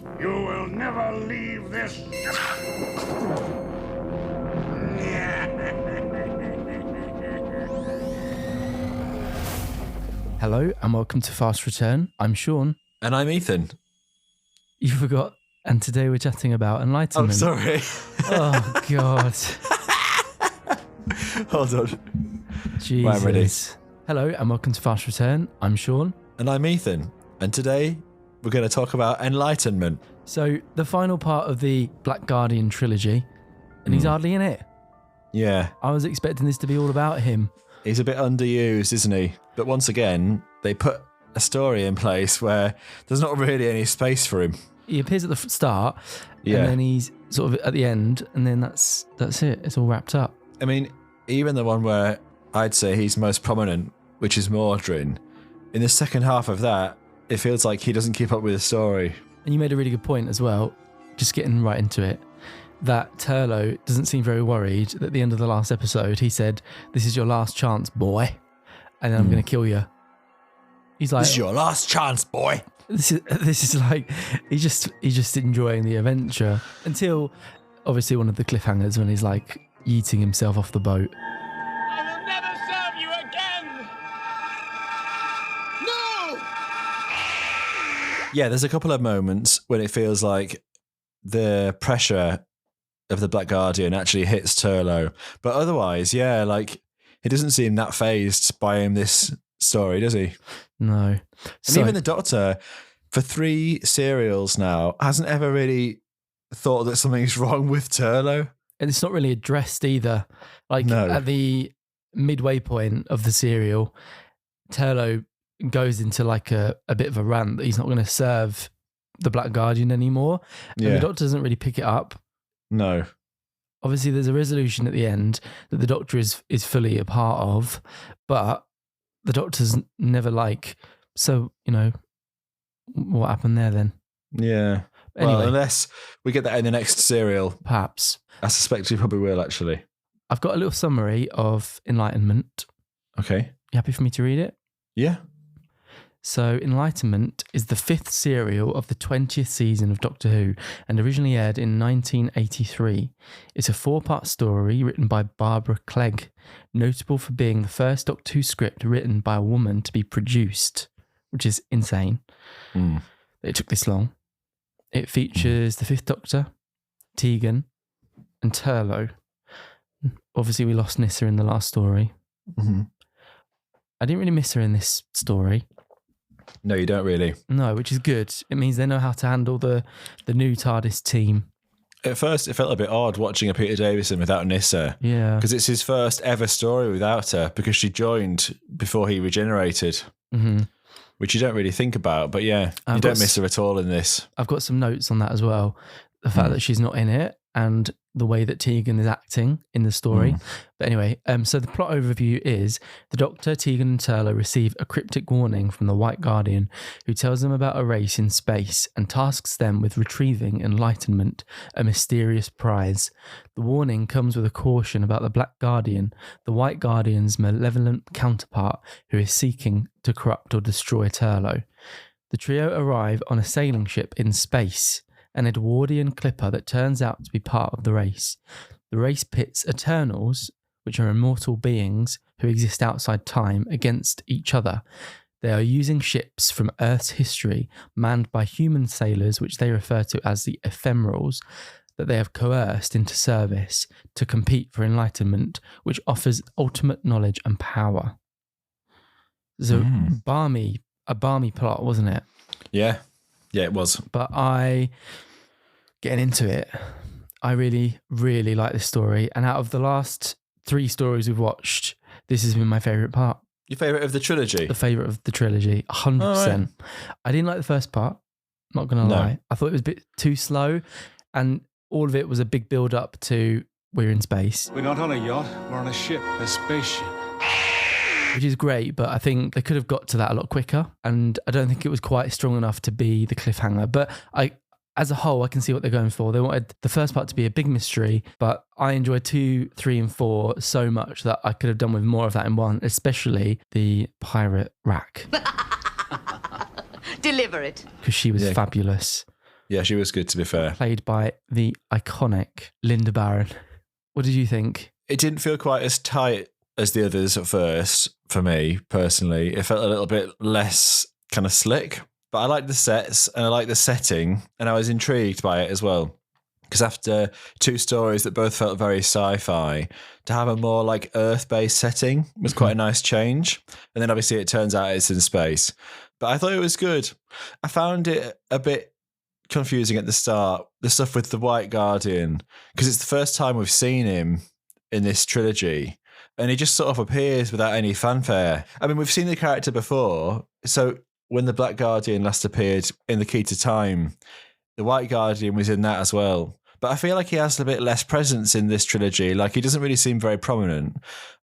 You will never leave this. Hello and welcome to Fast Return. I'm Sean. And I'm Ethan. You forgot, and today we're chatting about Enlightenment. Oh, sorry. Oh, God. Hold on. Jesus. Right, I'm ready. Hello and welcome to Fast Return. I'm Sean. And I'm Ethan. And today we're going to talk about Enlightenment. So, the final part of the Black Guardian trilogy, and he's hardly in it. Yeah. I was expecting this to be all about him. He's a bit underused, isn't he? But once again, they put a story in place where there's not really any space for him. He appears at the start, Yeah. and then he's sort of at the end, and then that's it. It's all wrapped up. I mean, even the one where I'd say he's most prominent, which is Mordrin, in the second half of that, it feels like he doesn't keep up with the story. And you made a really good point as well, just getting right into it, that Turlo doesn't seem very worried. At the end of the last episode, he said, "This is your last chance, boy, and then I'm going to kill you." He's like, This is your last chance, boy. This is like he's just enjoying the adventure until obviously one of the cliffhangers when he's like yeeting himself off the boat. I will never serve you again! No! Yeah, there's a couple of moments when it feels like the pressure of the Black Guardian actually hits Turlo. But otherwise, yeah, like he doesn't seem that phased by him this story, does he? No. And even the Doctor, for 3 serials now, hasn't ever really thought that something's wrong with Turlo. And it's not really addressed either. Like No. at the midway point of the serial, Turlo goes into like a bit of a rant that he's not going to serve the Black Guardian anymore. And Yeah. the Doctor doesn't really pick it up. No. Obviously, there's a resolution at the end that the Doctor is fully a part of, but the Doctor's never like, so, what happened there then? Yeah. Anyway. Well, unless we get that in the next serial, Perhaps. I suspect we probably will, actually. I've got a little summary of Enlightenment. Okay. You happy for me to read it? Yeah. So, Enlightenment is the 5th serial of the 20th season of Doctor Who and originally aired in 1983. It's a 4-part story written by Barbara Clegg, notable for being the first Doctor Who script written by a woman to be produced, which is insane. It took this long. It features the 5th Doctor, Tegan, and Turlo. Obviously, we lost Nyssa in the last story. Mm-hmm. I didn't really miss her in this story. No, you don't really. No, which is good. It means they know how to handle the new TARDIS team. At first, it felt a bit odd watching a Peter Davison without Nyssa. Yeah. Because it's his first ever story without her, because she joined before he regenerated, which you don't really think about. But yeah, you don't miss her at all in this. I've got some notes on that as well. The fact that she's not in it and the way that Tegan is acting in the story. But anyway, so the plot overview is the Doctor, Tegan and Turlo receive a cryptic warning from the White Guardian who tells them about a race in space and tasks them with retrieving Enlightenment, a mysterious prize. The warning comes with a caution about the Black Guardian, the White Guardian's malevolent counterpart who is seeking to corrupt or destroy Turlo. The trio arrive on a sailing ship in space, an Edwardian clipper that turns out to be part of the race. The race pits Eternals, which are immortal beings who exist outside time, against each other. They are using ships from Earth's history, manned by human sailors, which they refer to as the Ephemerals, that they have coerced into service to compete for Enlightenment, which offers ultimate knowledge and power. It was a balmy plot, wasn't it? Yeah. Yeah, it was. But getting into it, I really, really like this story. And out of the last 3 stories we've watched, this has been my favourite part. Your favourite of the trilogy? The favourite of the trilogy, 100%. Oh, right. I didn't like the first part, not going to lie. I thought it was a bit too slow. And all of it was a big build up to we're in space. We're not on a yacht, we're on a ship, a spaceship. Which is great, but I think they could have got to that a lot quicker. And I don't think it was quite strong enough to be the cliffhanger. But as a whole, I can see what they're going for. They wanted the first part to be a big mystery, but I enjoyed 2, 3, and 4 so much that I could have done with more of that in one, especially the pirate rack. Deliver it. Because she was fabulous. Yeah, she was good, to be fair. Played by the iconic Linda Barron. What did you think? It didn't feel quite as tight as the others at first, for me, personally. It felt a little bit less kind of slick. But I like the sets and I like the setting, and I was intrigued by it as well. Because after 2 stories that both felt very sci-fi, to have a more like Earth-based setting was quite a nice change. And then obviously it turns out it's in space. But I thought it was good. I found it a bit confusing at the start, the stuff with the White Guardian, because it's the first time we've seen him in this trilogy. And he just sort of appears without any fanfare. I mean, we've seen the character before. So when the Black Guardian last appeared in The Key to Time, the White Guardian was in that as well. But I feel like he has a bit less presence in this trilogy. Like, he doesn't really seem very prominent.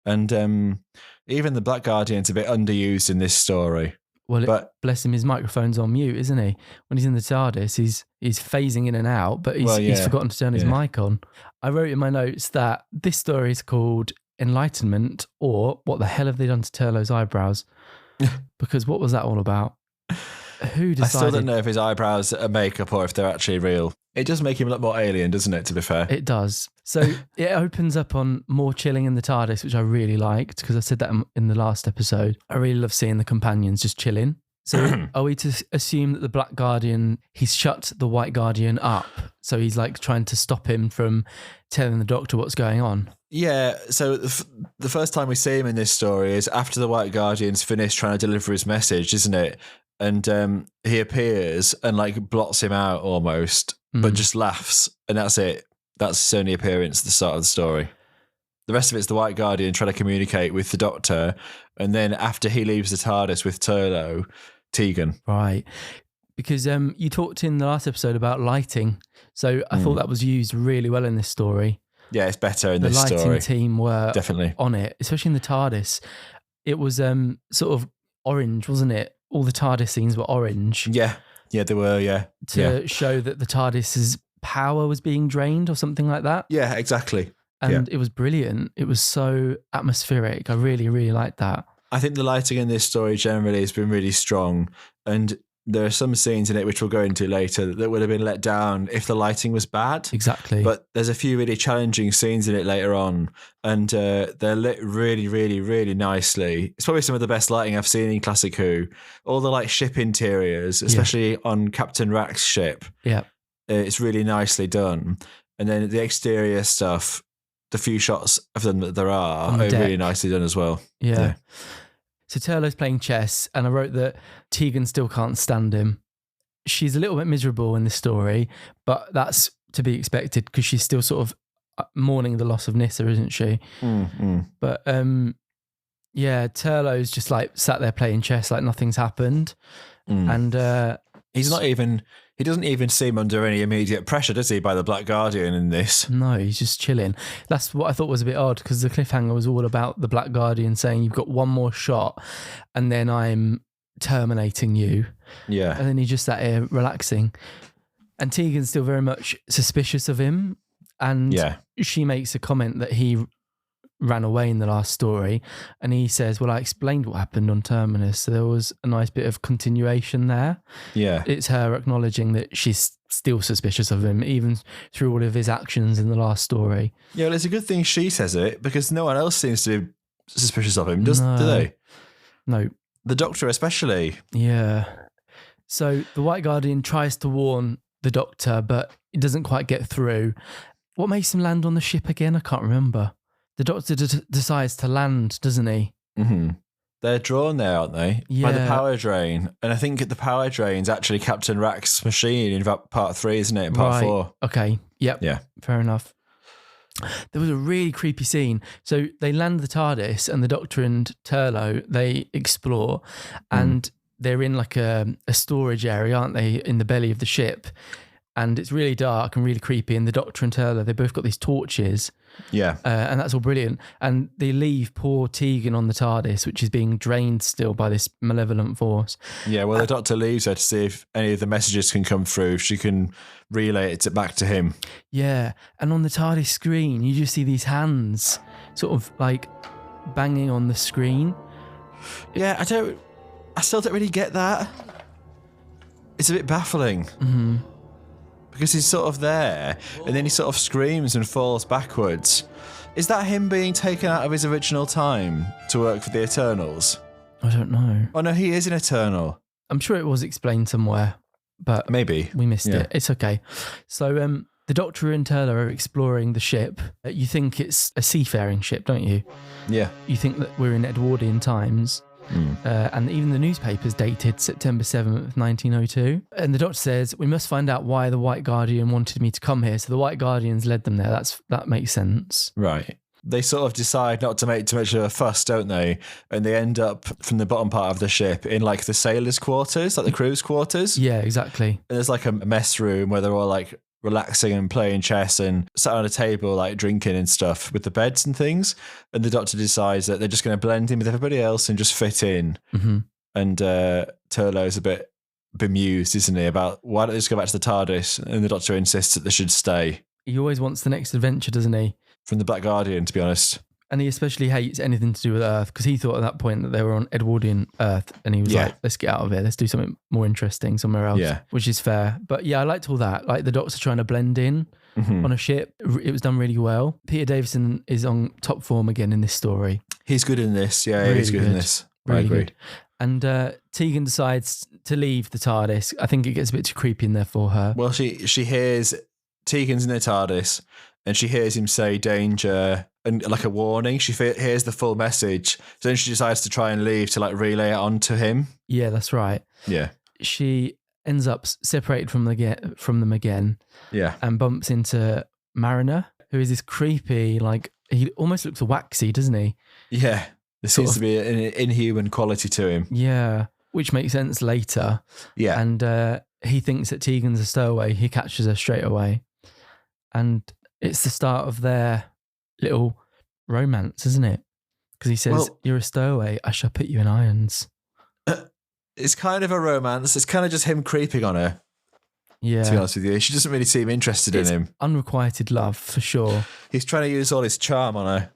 And even the Black Guardian's a bit underused in this story. Well, bless him, his microphone's on mute, isn't he? When he's in the TARDIS, he's phasing in and out, but he's forgotten to turn his mic on. I wrote in my notes that this story is called Enlightenment, or what the hell have they done to Turlough's eyebrows? Because what was that all about? Who decided? I still don't know if his eyebrows are makeup or if they're actually real. It does make him look more alien, doesn't it, to be fair? It does. So it opens up on more chilling in the TARDIS, which I really liked, because I said that in the last episode. I really love seeing the companions just chilling. So are we to assume that the Black Guardian, he's shut the White Guardian up, so he's like trying to stop him from telling the Doctor what's going on? Yeah, so the first time we see him in this story is after the White Guardian's finished trying to deliver his message, isn't it? And he appears and like blots him out almost, but just laughs, and that's it. That's his only appearance at the start of the story. The rest of it's the White Guardian trying to communicate with the Doctor, and then after he leaves the TARDIS with Turlough, Tegan. Right. Because you talked in the last episode about lighting, so I thought that was used really well in this story. Yeah, it's better in this story. The lighting team were definitely on it, especially in the TARDIS. It was sort of orange, wasn't it? All the TARDIS scenes were orange. Yeah, they were, yeah. To show that the TARDIS's power was being drained or something like that. Yeah, exactly. And it was brilliant. It was so atmospheric. I really, really liked that. I think the lighting in this story generally has been really strong. And there are some scenes in it, which we'll go into later, that would have been let down if the lighting was bad. Exactly. But there's a few really challenging scenes in it later on. And they're lit really, really, really nicely. It's probably some of the best lighting I've seen in Classic Who. All the like ship interiors, especially on Captain Rack's ship. Yeah. It's really nicely done. And then the exterior stuff, the few shots of them that there are really nicely done as well. Yeah. So Turlough's playing chess, and I wrote that Tegan still can't stand him. She's a little bit miserable in this story, but that's to be expected because she's still sort of mourning the loss of Nyssa, isn't she? But Turlough's just like sat there playing chess like nothing's happened. And he doesn't even seem under any immediate pressure, does he, by the Black Guardian in this? No, he's just chilling. That's what I thought was a bit odd, because the cliffhanger was all about the Black Guardian saying, you've got one more shot and then I'm terminating you. Yeah. And then he just sat here relaxing. And Tegan's still very much suspicious of him. And she makes a comment that he ran away in the last story, and he says, well, I explained what happened on Terminus, so there was a nice bit of continuation there. Yeah, it's her acknowledging that she's still suspicious of him even through all of his actions in the last story. Yeah, well, it's a good thing she says it, because no one else seems to be suspicious of him, do they? No, the Doctor especially. Yeah. So the White Guardian tries to warn the Doctor, but it doesn't quite get through. What makes him land on the ship again? I can't remember. The Doctor decides to land, doesn't he? Mm-hmm. They're drawn there, aren't they? Yeah. By the power drain. And I think the power drain's actually Captain Rack's machine in part 3, isn't it? In part 4. Okay. Yep. Yeah. Fair enough. There was a really creepy scene. So they land the TARDIS, and the Doctor and Turlough, they explore, and they're in like a storage area, aren't they, in the belly of the ship. And it's really dark and really creepy. And the Doctor and Turlough, they both got these torches. Yeah. And that's all brilliant. And they leave poor Tegan on the TARDIS, which is being drained still by this malevolent force. Yeah, well, the Doctor leaves her to see if any of the messages can come through, if she can relay it back to him. Yeah. And on the TARDIS screen, you just see these hands sort of like banging on the screen. Yeah, I still don't really get that. It's a bit baffling. Mm-hmm. because he's sort of there and then he sort of screams and falls backwards. Is that him being taken out of his original time to work for the Eternals? I don't know. Oh no, he is an Eternal. I'm sure it was explained somewhere, but maybe we missed it. It's okay. So the Doctor and Turlough are exploring the ship. You think it's a seafaring ship, don't you? Yeah. You think that we're in Edwardian times. And even the newspaper's dated September 7th, 1902. And the Doctor says, we must find out why the White Guardian wanted me to come here. So the White Guardians led them there. That makes sense. Right. They sort of decide not to make too much of a fuss, don't they? And they end up from the bottom part of the ship in like the sailors' quarters, like the crew's quarters. Yeah, exactly. And there's like a mess room where they're all like relaxing and playing chess and sat on a table like drinking and stuff with the beds and things. And the Doctor decides that they're just going to blend in with everybody else and just fit in. Mm-hmm. And Turlough's a bit bemused, isn't he, about why don't they just go back to the TARDIS? And the Doctor insists that they should stay. He always wants the next adventure, doesn't he? From the Black Guardian, to be honest. And he especially hates anything to do with Earth because he thought at that point that they were on Edwardian Earth and he was like, let's get out of here. Let's do something more interesting somewhere else, which is fair. But yeah, I liked all that. Like the Doctor trying to blend in on a ship. It was done really well. Peter Davison is on top form again in this story. He's good in this. Yeah, really he's good in this. Really I agree. Good. And Tegan decides to leave the TARDIS. I think it gets a bit too creepy in there for her. Well, she hears Tegan's in the TARDIS and she hears him say danger and like a warning. She hears the full message. So then she decides to try and leave to like relay it on to him. Yeah, that's right. Yeah. She ends up separated from them again. Yeah. And bumps into Mariner, who is this creepy, like, he almost looks waxy, doesn't he? Yeah. There seems to be an inhuman quality to him. Yeah. Which makes sense later. Yeah. And he thinks that Tegan's a stowaway. He catches her straight away. And it's the start of their little romance, isn't it? Because he says, you're a stowaway, I shall put you in irons. It's kind of a romance. It's kind of just him creeping on her. Yeah. To be honest with you. She doesn't really seem interested in him. Unrequited love, for sure. He's trying to use all his charm on her.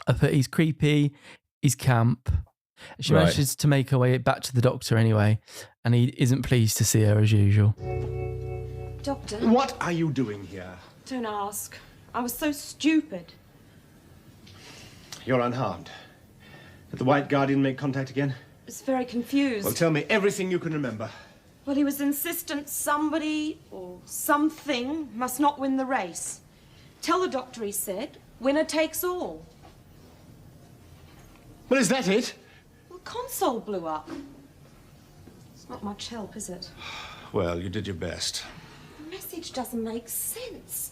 But he's creepy, he's camp. She manages to make her way back to the Doctor anyway, and he isn't pleased to see her as usual. Doctor? What are you doing here? Don't ask. I was so stupid. You're unharmed. Did the White Guardian make contact again? I was very confused. Well, tell me everything you can remember. Well, he was insistent somebody or something must not win the race. Tell the Doctor, he said, winner takes all. Well, is that it? Well, console blew up. It's not much help, is it? Well, you did your best. The message doesn't make sense.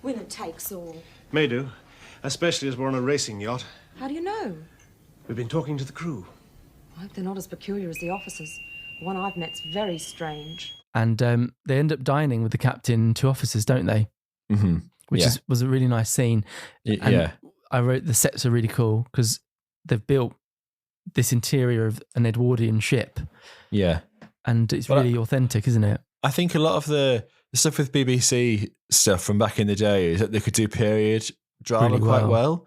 Winner takes all. May do, especially as we're on a racing yacht. How do you know? We've been talking to the crew. I hope they're not as peculiar as the officers. The one I've met's very strange. And they end up dining with the captain and two officers, don't they? Mm-hmm. Which was a really nice scene. And I wrote the sets are really cool because they've built this interior of an Edwardian ship. Yeah. And it's really authentic, isn't it? I think a lot of the stuff with BBC stuff from back in the day is that they could do period drama Really quite well.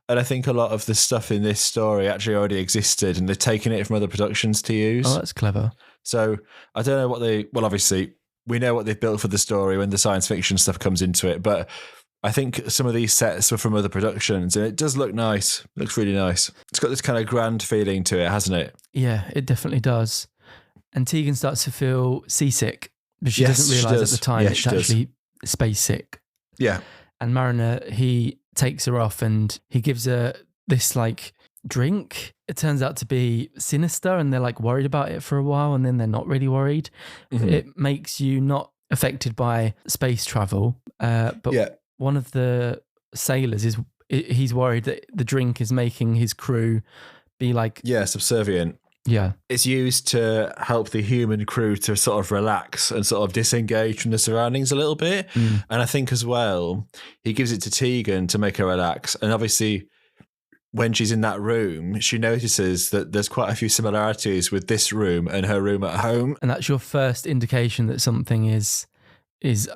And I think a lot of the stuff in this story actually already existed and they've taken it from other productions to use. Oh, that's clever. So I don't know what obviously we know what they've built for the story when the science fiction stuff comes into it, but I think some of these sets were from other productions and it does look nice. It looks really nice. It's got this kind of grand feeling to it, hasn't it? Yeah, it definitely does. And Tegan starts to feel seasick, but she doesn't realise at the time it's actually space sick. Yeah. And Mariner, he takes her off and he gives her this like drink. It turns out to be sinister and they're like worried about it for a while and then they're not really worried. Mm-hmm. It makes you not affected by space travel. But one of the sailors he's worried that the drink is making his crew be like... Yeah, subservient. Yeah. It's used to help the human crew to sort of relax and sort of disengage from the surroundings a little bit. Mm. And I think as well, he gives it to Tegan to make her relax. And obviously, when she's in that room, she notices that there's quite a few similarities with this room and her room at home. And that's your first indication that something is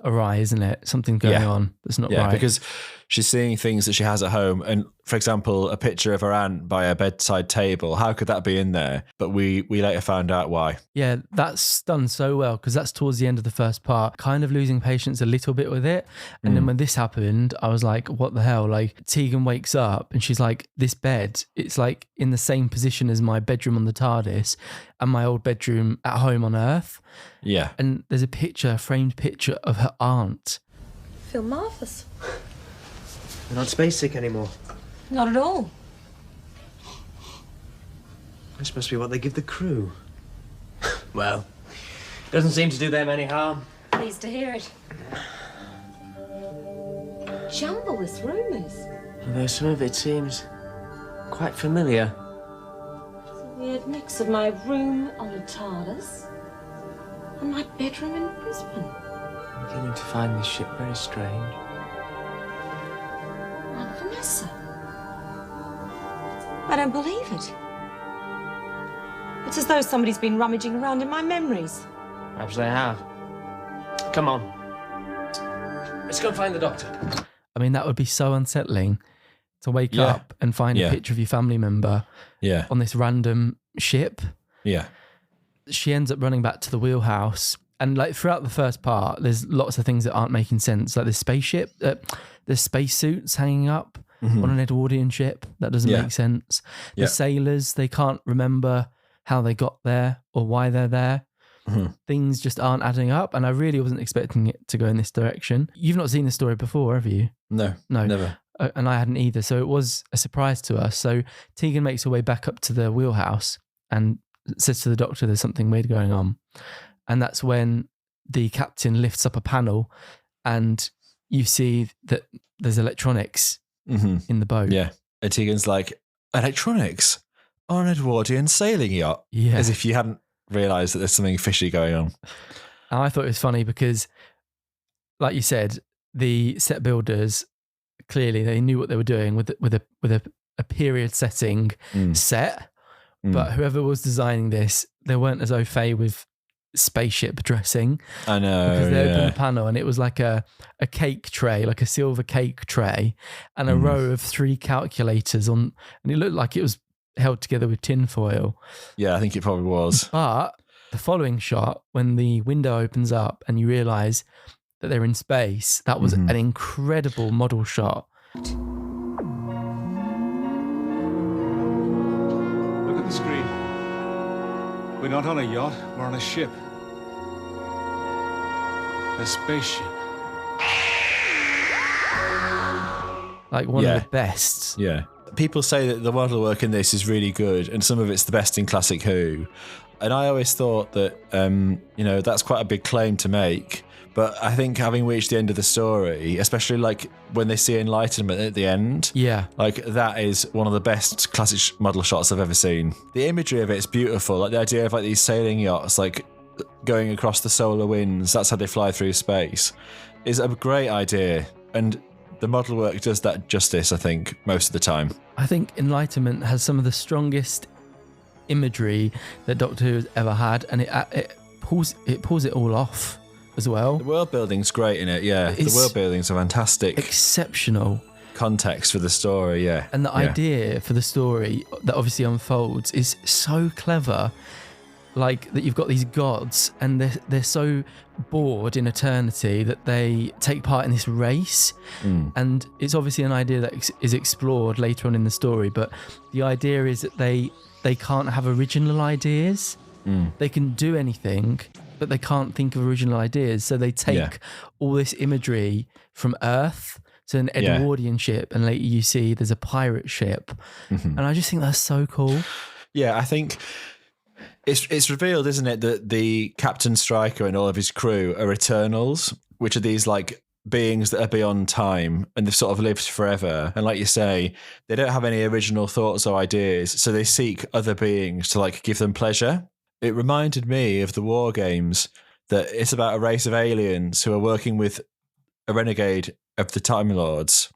awry, isn't it? Something going on that's not right. Because she's seeing things that she has at home. And for example, a picture of her aunt by a bedside table. How could that be in there? But we later found out why. Yeah, that's done so well because that's towards the end of the first part, kind of losing patience a little bit with it. And then when this happened, I was like, what the hell? Like Tegan wakes up and she's like, this bed, it's like in the same position as my bedroom on the TARDIS and my old bedroom at home on Earth. Yeah. And there's a framed picture of her aunt. I feel marvellous. You're not space sick anymore. Not at all. This must be what they give the crew. Well, doesn't seem to do them any harm. Pleased to hear it. Jumble this room is. Although some of it seems quite familiar. It's a weird mix of my room on the TARDIS and my bedroom in Brisbane. I'm beginning to find this ship very strange. Aunt Vanessa. I don't believe it. It's as though somebody's been rummaging around in my memories. Perhaps they have. Come on. Let's go and find the doctor. I mean, that would be so unsettling to wake up and find a picture of your family member on this random ship. Yeah. She ends up running back to the wheelhouse. And like throughout the first part, there's lots of things that aren't making sense. Like the spaceship, the spacesuits hanging up on an Edwardian ship. That doesn't make sense. The sailors, they can't remember how they got there or why they're there. Things just aren't adding up. And I really wasn't expecting it to go in this direction. You've not seen this story before, have you? No, never. And I hadn't either. So it was a surprise to us. So Tegan makes her way back up to the wheelhouse and says to the doctor, there's something weird going on. And that's when the captain lifts up a panel and you see that there's electronics in the boat. Yeah. And Tegan's like, electronics on an Edwardian sailing yacht? Yeah. As if you hadn't realised that there's something fishy going on. And I thought it was funny because, like you said, the set builders, clearly they knew what they were doing with a period setting set. But whoever was designing this, they weren't as au fait with spaceship dressing. I know. Because they opened the panel and it was like a cake tray, like a silver cake tray, and a row of 3 calculators on, and it looked like it was held together with tin foil. Yeah, I think it probably was. But the following shot, when the window opens up and you realise that they're in space, that was an incredible model shot. Look at the screen. We're not on a yacht, we're on a ship. A spaceship. Like one of the best. Yeah. People say that the model work in this is really good and some of it's the best in classic Who. And I always thought that, that's quite a big claim to make. But I think having reached the end of the story, especially like when they see Enlightenment at the end, like that is one of the best classic model shots I've ever seen. The imagery of it is beautiful. Like the idea of like these sailing yachts, like going across the solar winds, that's how they fly through space, is a great idea. And the model work does that justice, I think, most of the time. I think Enlightenment has some of the strongest imagery that Doctor Who has ever had, and it pulls it all off as well. The world building's great in it, yeah. The world building's a fantastic, exceptional context for the story, yeah. And the idea for the story that obviously unfolds is so clever. Like that you've got these gods and they're so bored in eternity that they take part in this race. And it's obviously an idea that is explored later on in the story, but the idea is that they can't have original ideas. They can do anything, but they can't think of original ideas. So they take all this imagery from Earth to an Edwardian ship, and later you see there's a pirate ship. And I just think that's so cool. Yeah, I think it's revealed, isn't it, that the Captain Stryker and all of his crew are Eternals, which are these like beings that are beyond time and they've sort of lived forever. And like you say, they don't have any original thoughts or ideas, so they seek other beings to like give them pleasure. It reminded me of the War Games, that it's about a race of aliens who are working with a renegade of the Time Lords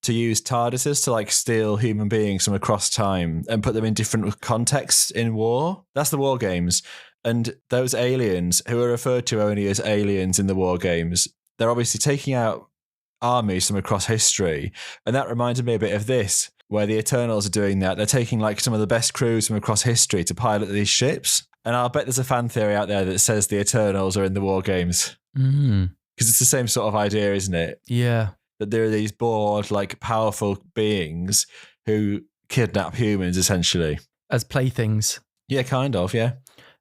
to use TARDISes to like steal human beings from across time and put them in different contexts in war. That's the War Games. And those aliens, who are referred to only as aliens in the War Games, they're obviously taking out armies from across history. And that reminded me a bit of this, where the Eternals are doing that. They're taking like some of the best crews from across history to pilot these ships. And I'll bet there's a fan theory out there that says the Eternals are in the War Games. Because it's the same sort of idea, isn't it? Yeah. That there are these bored, like powerful beings who kidnap humans, essentially. As playthings. Yeah, kind of, yeah.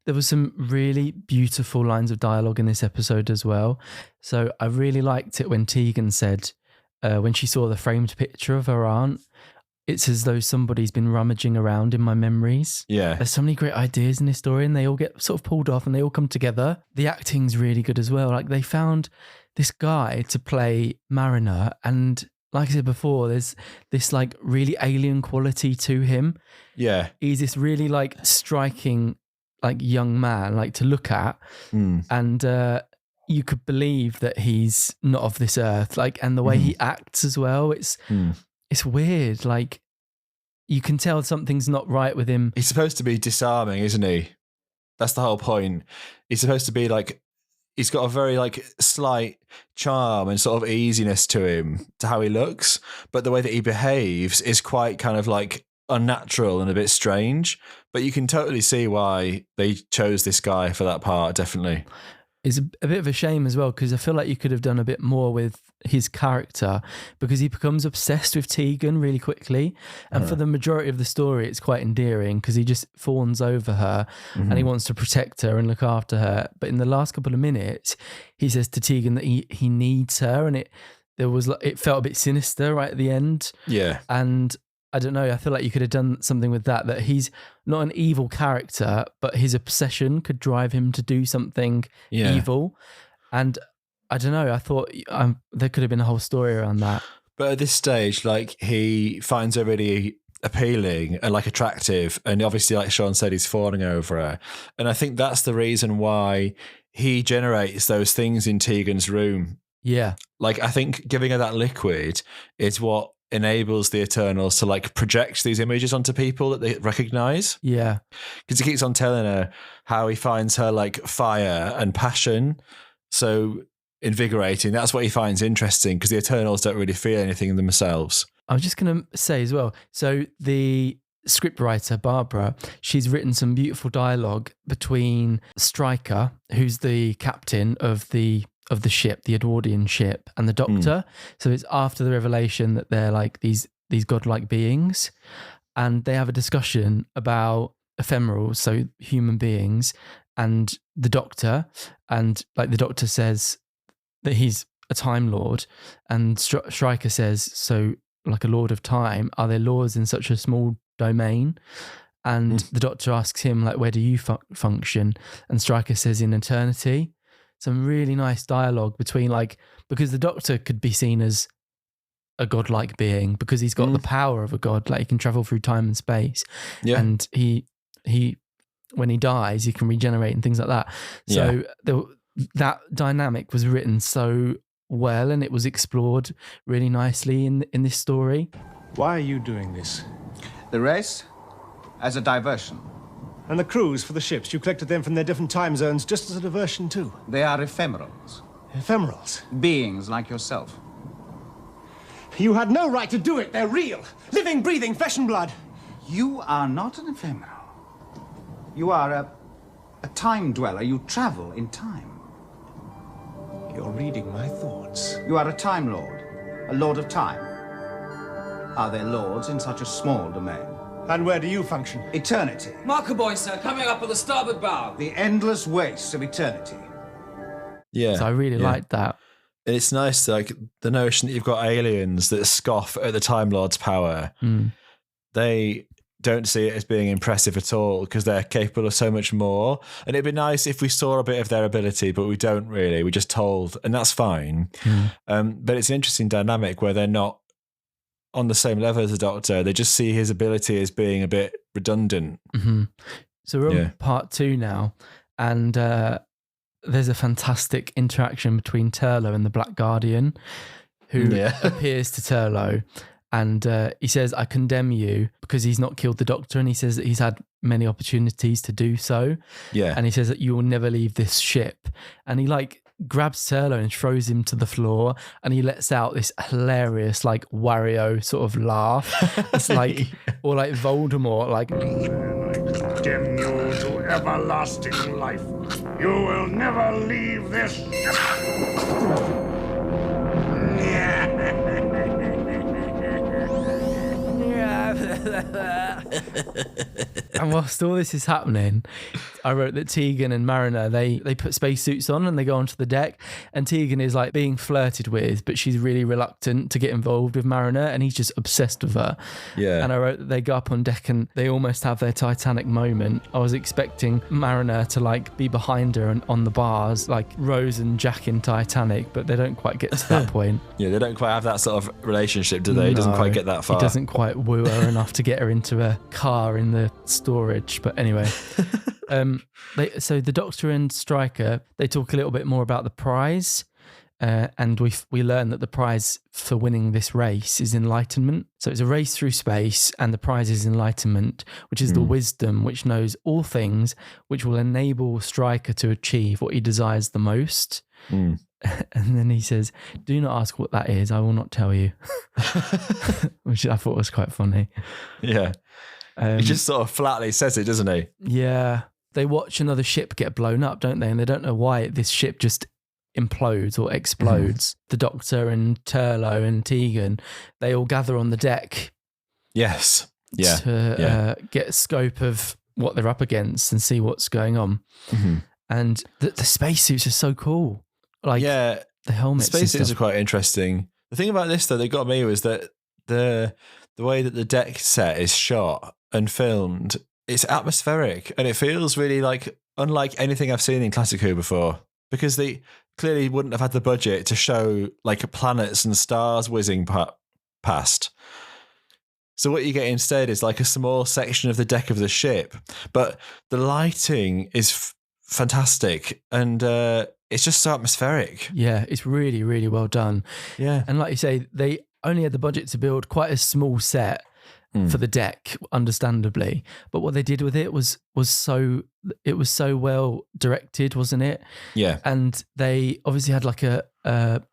There was some really beautiful lines of dialogue in this episode as well. So I really liked it when Tegan said, when she saw the framed picture of her aunt, it's as though somebody's been rummaging around in my memories. Yeah. There's so many great ideas in this story and they all get sort of pulled off and they all come together. The acting's really good as well. Like they found this guy to play Mariner, and like I said before, there's this like really alien quality to him. Yeah. He's this really like striking like young man like to look at, and you could believe that he's not of this earth, like, and the way he acts as well, it's weird. Like you can tell something's not right with him. He's supposed to be disarming, isn't he? That's the whole point. He's supposed to be like, he's got a very like slight charm and sort of easiness to him, to how he looks, but the way that he behaves is quite kind of like unnatural and a bit strange. But you can totally see why they chose this guy for that part, definitely. It's a bit of a shame as well, because I feel like you could have done a bit more with his character, because he becomes obsessed with Tegan really quickly. And for the majority of the story, it's quite endearing because he just fawns over her and he wants to protect her and look after her. But in the last couple of minutes, he says to Tegan that he needs her, and it felt a bit sinister right at the end. Yeah. And I don't know, I feel like you could have done something with that he's not an evil character, but his obsession could drive him to do something evil. And I don't know, I thought there could have been a whole story around that. But at this stage, like, he finds her really appealing and like attractive, and obviously, like Sean said, he's fawning over her. And I think that's the reason why he generates those things in Tegan's room. Yeah. Like, I think giving her that liquid is what enables the Eternals to like project these images onto people that they recognize. Yeah. Because he keeps on telling her how he finds her like fire and passion so invigorating. That's what he finds interesting, because the Eternals don't really feel anything in themselves. I was just going to say as well, so the scriptwriter, Barbara, she's written some beautiful dialogue between Stryker, who's the captain of the ship, the Edwardian ship, and the Doctor. So it's after the revelation that they're like these godlike beings, and they have a discussion about ephemerals, so human beings, and the Doctor. And like the Doctor says that he's a Time Lord, and Stryker says, so like a Lord of Time, are there laws in such a small domain? And the Doctor asks him, like, where do you function? And Stryker says, in eternity. Some really nice dialogue between, like, because the Doctor could be seen as a godlike being because he's got the power of a god, like he can travel through time and space. Yeah. And he when he dies, he can regenerate and things like that. So that dynamic was written so well, and it was explored really nicely in this story. Why are you doing this? The race? As a diversion. And the crews for the ships, you collected them from their different time zones just as a diversion too? They are ephemerals. Ephemerals? Beings like yourself. You had no right to do it. They're real. Living, breathing, flesh and blood. You are not an ephemeral. You are a time dweller. You travel in time. You're reading my thoughts. You are a Time Lord. A Lord of Time. Are there lords in such a small domain? And where do you function? Eternity. Marker boy, sir, coming up on the starboard bow. The endless waste of eternity. Yeah. So I really liked that. It's nice, like, the notion that you've got aliens that scoff at the Time Lord's power. They don't see it as being impressive at all because they're capable of so much more. And it'd be nice if we saw a bit of their ability, but we don't really. We're just told, and that's fine. But it's an interesting dynamic where they're not on the same level as the Doctor. They just see his ability as being a bit redundant. So we're on part 2 now, and there's a fantastic interaction between Turlough and the Black Guardian, who appears to Turlough, and he says, I condemn you, because he's not killed the Doctor, and he says that he's had many opportunities to do so. And he says that you will never leave this ship. And he like grabs Turlo and throws him to the floor, and he lets out this hilarious like Wario sort of laugh. It's like or like Voldemort, like Condemn you to everlasting life. You will never leave this. And whilst all this is happening, I wrote that Tegan and Mariner, they put spacesuits on and they go onto the deck, and Tegan is like being flirted with, but she's really reluctant to get involved with Mariner, and he's just obsessed with her. Yeah. And I wrote that they go up on deck and they almost have their Titanic moment. I was expecting Mariner to like be behind her and on the bars like Rose and Jack in Titanic, but they don't quite get to that point. Yeah, they don't quite have that sort of relationship, do they? He doesn't quite get that far. He doesn't quite woo her enough to get her into a car in the storage. But anyway, so the Doctor and Stryker, they talk a little bit more about the prize, and we learn that the prize for winning this race is enlightenment. So it's a race through space, and the prize is enlightenment, which is the wisdom which knows all things, which will enable Stryker to achieve what he desires the most. And then he says, "Do not ask what that is. I will not tell you," which I thought was quite funny. Yeah. He just sort of flatly says it, doesn't he? Yeah. They watch another ship get blown up, don't they? And they don't know why this ship just implodes or explodes. The Doctor and Turlo and Tegan, they all gather on the deck. Yes. Yeah. To get a scope of what they're up against and see what's going on. And the spacesuits are so cool. Like, the helmets. The spacesuits are quite interesting. The thing about this, though, that got me was that the way that the deck set is shot and filmed, it's atmospheric, and it feels really like unlike anything I've seen in Classic Who before, because they clearly wouldn't have had the budget to show like planets and stars whizzing past. So what you get instead is like a small section of the deck of the ship, but the lighting is fantastic, and it's just so atmospheric. Yeah, it's really, really well done. Yeah. And like you say, they only had the budget to build quite a small set for the deck, understandably. But what they did with it was so well directed, wasn't it? Yeah. And they obviously had like a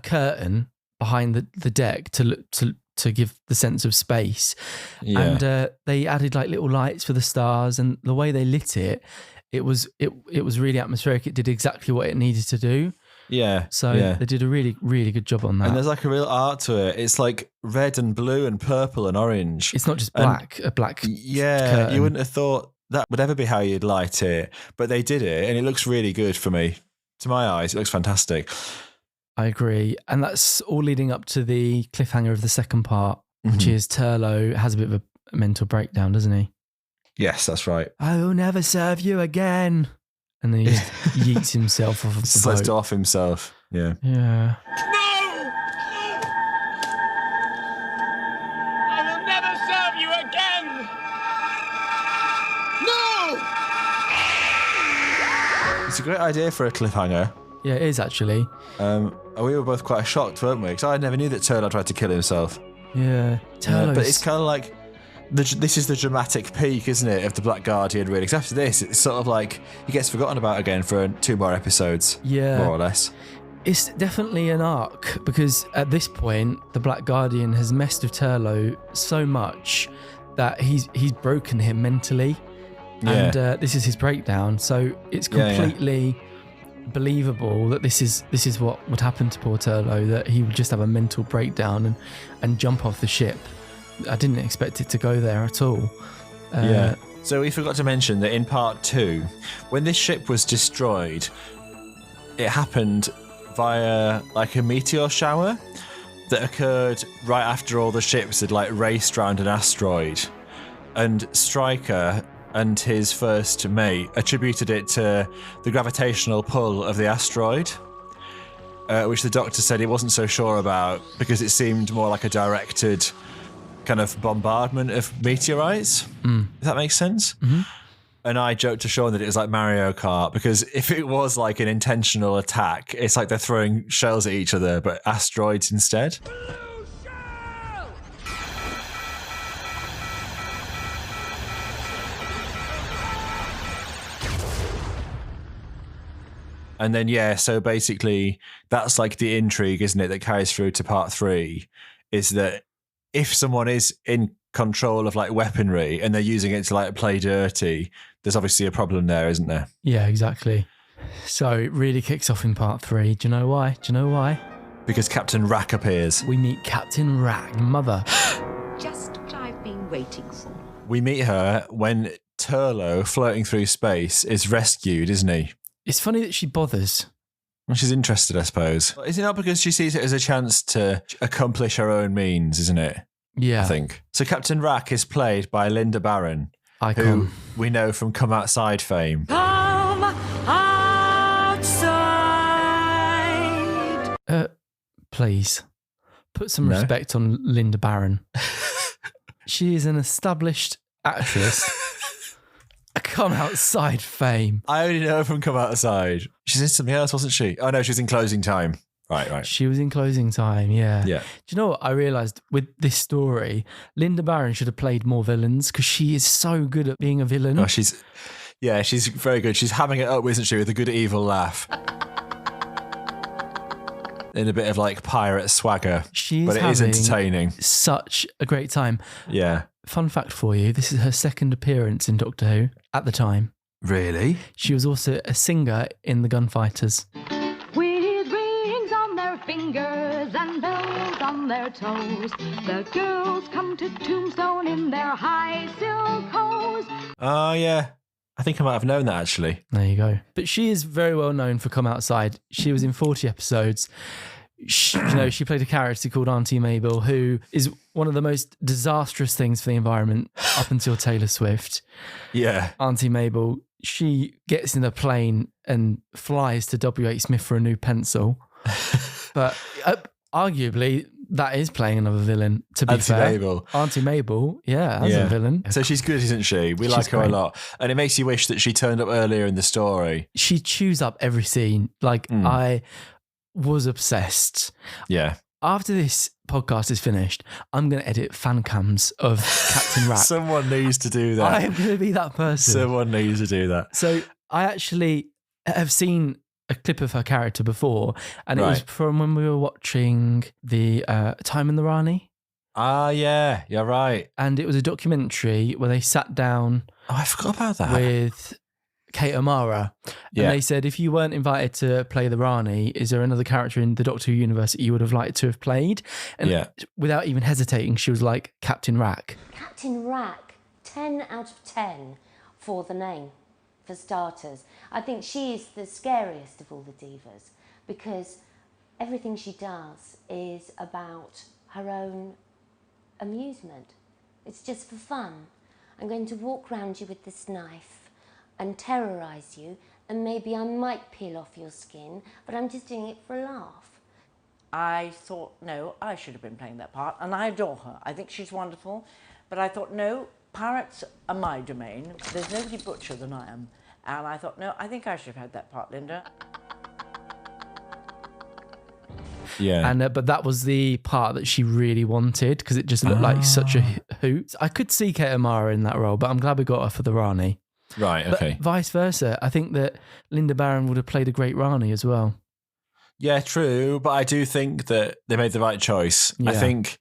curtain behind the deck to give the sense of space. Yeah. And they added like little lights for the stars, and the way they lit it, it was really atmospheric. It did exactly what it needed to do. Yeah. So they did a really, really good job on that. And there's like a real art to it. It's like red and blue and purple and orange. It's not just black, a black curtain. You wouldn't have thought that would ever be how you'd light it, but they did it, and it looks really good for me. To my eyes, it looks fantastic. I agree. And that's all leading up to the cliffhanger of the second part, which is Turlo has a bit of a mental breakdown, doesn't he? Yes, that's right. I will never serve you again. And then he just yeets himself off of the Slides boat. off himself. Yeah. Yeah. No! I will never serve you again! No! It's a great idea for a cliffhanger. Yeah, it is actually. We were both quite shocked, weren't we? Because I never knew that Turlo tried to kill himself. Yeah. But it's kind of like, this is the dramatic peak, isn't it, of the Black Guardian, really? Because after this, it's sort of like he gets forgotten about again for 2 more episodes. Yeah. More or less. It's definitely an arc, because at this point, the Black Guardian has messed with Turlo so much that he's broken him mentally. Yeah. And this is his breakdown. So it's completely believable that this is what would happen to poor Turlo, that he would just have a mental breakdown and jump off the ship. I didn't expect it to go there at all. So we forgot to mention that in part 2, when this ship was destroyed, it happened via like a meteor shower that occurred right after all the ships had like raced around an asteroid, and Stryker and his first mate attributed it to the gravitational pull of the asteroid, which the Doctor said he wasn't so sure about because it seemed more like a directed kind of bombardment of meteorites. If that makes sense. And I joked to Sean that it was like Mario Kart, because if it was like an intentional attack, it's like they're throwing shells at each other, but asteroids instead. And then, so basically that's like the intrigue, isn't it, that carries through to part 3, is that if someone is in control of like weaponry and they're using it to like play dirty, there's obviously a problem there, isn't there? Yeah, exactly. So it really kicks off in part 3. Do you know why? Because Captain Rack appears. We meet Captain Rack, mother. Just what I've been waiting for. We meet her when Turlo, floating through space, is rescued, isn't he? It's funny that she bothers. Well, she's interested, I suppose. Is it not because she sees it as a chance to accomplish her own means, isn't it? Yeah. I think. So Captain Rack is played by Linda Barron, Icon. who we know from Come Outside fame. Come outside. Please, put some respect on Linda Barron. She is an established actress. Come Outside fame. I only know her from Come Outside. She's in something else, wasn't she? Oh, no, she was in Closing Time. Right. She was in Closing Time, yeah. Yeah. Do you know what I realised with this story? Linda Barron should have played more villains because she is so good at being a villain. Oh, she's very good. She's having it up, isn't she, with a good evil laugh. In a bit of like pirate swagger. But it is entertaining. Such a great time. Yeah. Fun fact for you, this is her second appearance in Doctor Who at the time. Really? She was also a singer in The Gunfighters. With rings on their fingers and bells on their toes, the girls come to Tombstone in their high silk hose. Oh, yeah. I think I might have known that, actually. There you go. But she is very well known for Come Outside. She was in 40 episodes. She played a character called Auntie Mabel, who is one of the most disastrous things for the environment up until Taylor Swift. Yeah. Auntie Mabel, she gets in a plane and flies to W.H. Smith for a new pencil. But arguably, that is playing another villain, to be fair. Mabel. Auntie Mabel, as a villain. So she's good, isn't she? We like her great. a lot. And it makes you wish that she turned up earlier in the story. She chews up every scene. I was obsessed. Yeah. After this podcast is finished, I'm going to edit fan cams of Captain Rack. Someone needs to do that. I am going to be that person. Someone needs to do that. So I actually have seen a clip of her character before, and it was from when we were watching the Time in the Rani. Ah, yeah. You're right. And it was a documentary where they sat down. Oh, I forgot about that. With Kate O'Mara. And they said, if you weren't invited to play the Rani, is there another character in the Doctor Who universe that you would have liked to have played? And without even hesitating, she was like, Captain Rack. Captain Rack, 10 out of 10 for the name, for starters. I think she is the scariest of all the divas because everything she does is about her own amusement. It's just for fun. I'm going to walk round you with this knife and terrorise you, and maybe I might peel off your skin, but I'm just doing it for a laugh. I thought, no, I should have been playing that part, and I adore her. I think she's wonderful, but I thought, no, pirates are my domain. There's nobody butcher than I am. And I thought, no, I think I should have had that part, Linda. Yeah. And but that was the part that she really wanted because it just looked like such a hoot. I could see Kate O'Mara in that role, but I'm glad we got her for the Rani. Right, okay. But vice versa, I think that Linda Barron would have played a great Rani as well. Yeah, true. But I do think that they made the right choice. Yeah. I think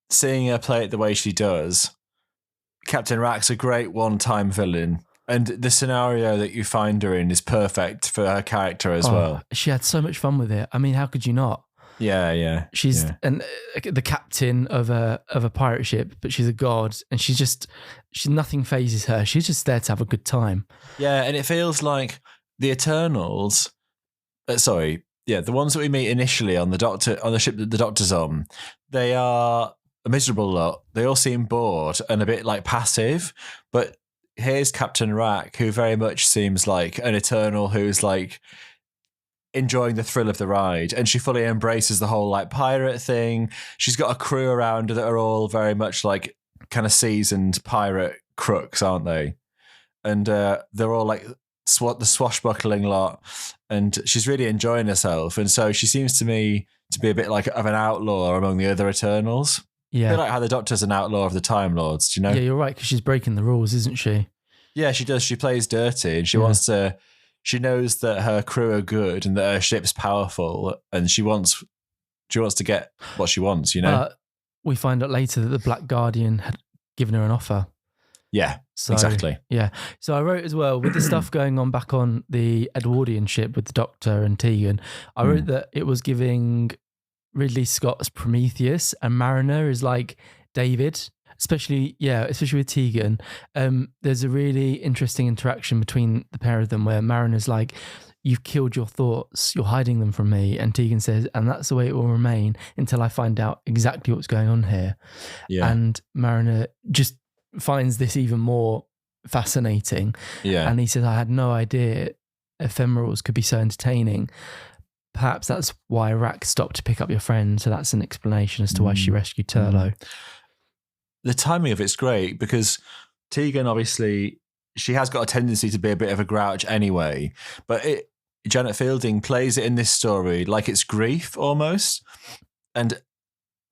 seeing her play it the way she does, Captain Rack's a great one-time villain. And the scenario that you find her in is perfect for her character as well. She had so much fun with it. I mean, how could you not? Yeah. She's the captain of a pirate ship, but she's a god, and nothing phases her. She's just there to have a good time. Yeah, and it feels like the Eternals. The ones that we meet initially on the ship that the Doctor's on, they are a miserable lot. They all seem bored and a bit like passive, but here's Captain Rack, who very much seems like an Eternal who's like enjoying the thrill of the ride, and she fully embraces the whole like pirate thing. She's got a crew around her that are all very much like kind of seasoned pirate crooks, aren't they? And they're all like the swashbuckling lot, and she's really enjoying herself. And so she seems to me to be a bit like of an outlaw among the other Eternals. Yeah, a bit like how the Doctor's an outlaw of the Time Lords. Do you know? Yeah, you're right, because she's breaking the rules, isn't she? Yeah, she does. She plays dirty, and she wants to she knows that her crew are good and that her ship's powerful, and she wants to get what she wants, you know? We find out later that the Black Guardian had given her an offer. Yeah, So, exactly. Yeah. So I wrote as well, with the stuff going on back on the Edwardian ship with the Doctor and Tegan, I wrote that it was giving Ridley Scott's Prometheus, and Mariner is like David, especially with Tegan. There's a really interesting interaction between the pair of them where Mariner's like, you've killed your thoughts, you're hiding them from me. And Tegan says, and that's the way it will remain until I find out exactly what's going on here. Yeah. And Mariner just finds this even more fascinating. Yeah. And he says, I had no idea ephemerals could be so entertaining. Perhaps that's why Rack stopped to pick up your friend. So that's an explanation as to why she rescued Turlough. The timing of it's great because Tegan, obviously, she has got a tendency to be a bit of a grouch anyway, but Janet Fielding plays it in this story like it's grief almost. And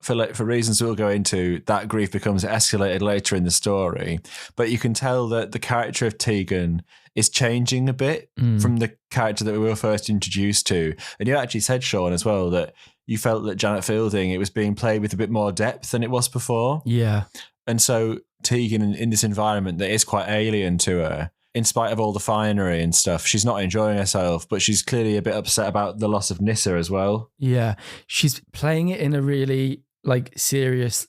for reasons we'll go into, that grief becomes escalated later in the story. But you can tell that the character of Tegan is changing a bit from the character that we were first introduced to. And you actually said, Sean, as well, that you felt that Janet Fielding, it was being played with a bit more depth than it was before. Yeah. And so Tegan, in this environment that is quite alien to her, in spite of all the finery and stuff, she's not enjoying herself, but she's clearly a bit upset about the loss of Nyssa as well. Yeah. She's playing it in a really serious,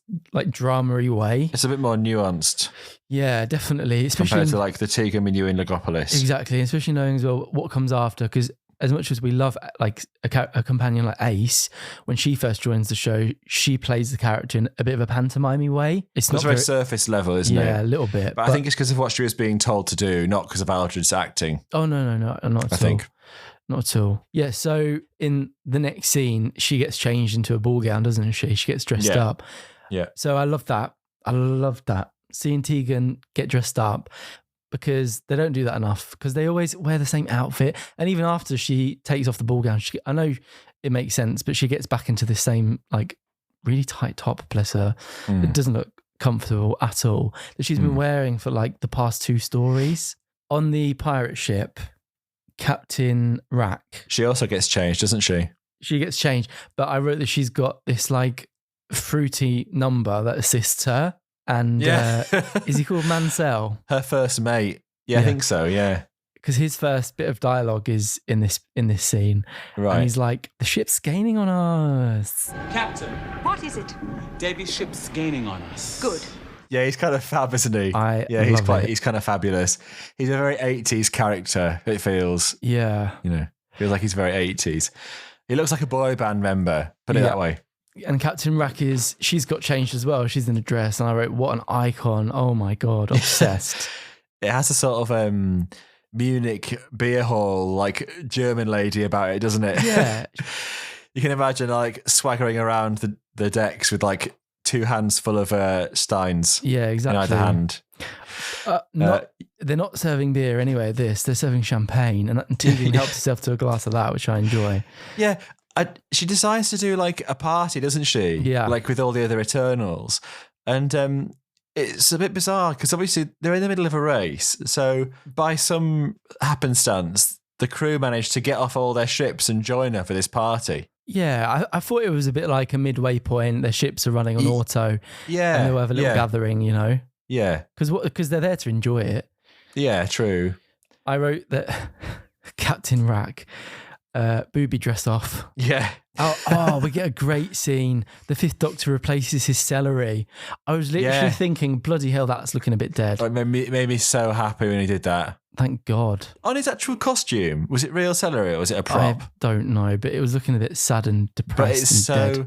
drama-y way. It's a bit more nuanced. Yeah, definitely. Especially compared to the Tegan we knew in Legopolis. Exactly. Especially knowing as well what comes after, because as much as we love a companion like Ace, when she first joins the show, she plays the character in a bit of a pantomime way. It's not very surface level, isn't it? Yeah, a little bit. But I think it's because of what she was being told to do, not because of Aldred's acting. Oh, no, not at all. I think. Not at all. Yeah, so in the next scene, she gets changed into a ball gown, doesn't she? She gets dressed up. Yeah. So I love that. Seeing Tegan get dressed up, because they don't do that enough, because they always wear the same outfit. And even after she takes off the ball gown, I know it makes sense, but she gets back into the same really tight top, bless her. It doesn't look comfortable at all, that she's been wearing for the past 2 stories. On the pirate ship, Captain Rack. She also gets changed, doesn't she? She gets changed, but I wrote that she's got this fruity number that assists her. And is he called Mansell? Her first mate. Yeah, I think so, yeah. Because his first bit of dialogue is in this scene. Right. And he's like, the ship's gaining on us. Captain. What is it? Davy's ship's gaining on us. Good. Yeah, he's kind of fab, isn't he? He's kind of fabulous. He's a very 80s character, it feels. Yeah. Feels like he's very 80s. He looks like a boy band member, put it that way. And Captain Rack she's got changed as well. She's in a dress, and I wrote, what an icon. Oh my God, obsessed. It has a sort of Munich beer hall, German lady about it, doesn't it? Yeah. You can imagine swaggering around the decks with 2 hands full of steins. Yeah, exactly. In either hand. They're not serving beer anyway. They're serving champagne, and Tegan helps herself to a glass of that, which I enjoy. Yeah. She decides to do a party, doesn't she? Yeah. With all the other Eternals. And it's a bit bizarre because obviously they're in the middle of a race. So by some happenstance, the crew managed to get off all their ships and join her for this party. Yeah, I thought it was a bit like a midway point. Their ships are running on auto. Yeah. And they'll have a little gathering, Yeah. Because they're there to enjoy it. Yeah, true. I wrote that Captain Rack... booby dress off. Yeah. We get a great scene. The 5th Doctor replaces his celery. I was literally thinking, bloody hell, that's looking a bit dead. It made me so happy when he did that. Thank God. On his actual costume, was it real celery or was it a prop? I don't know, but it was looking a bit sad and depressed. But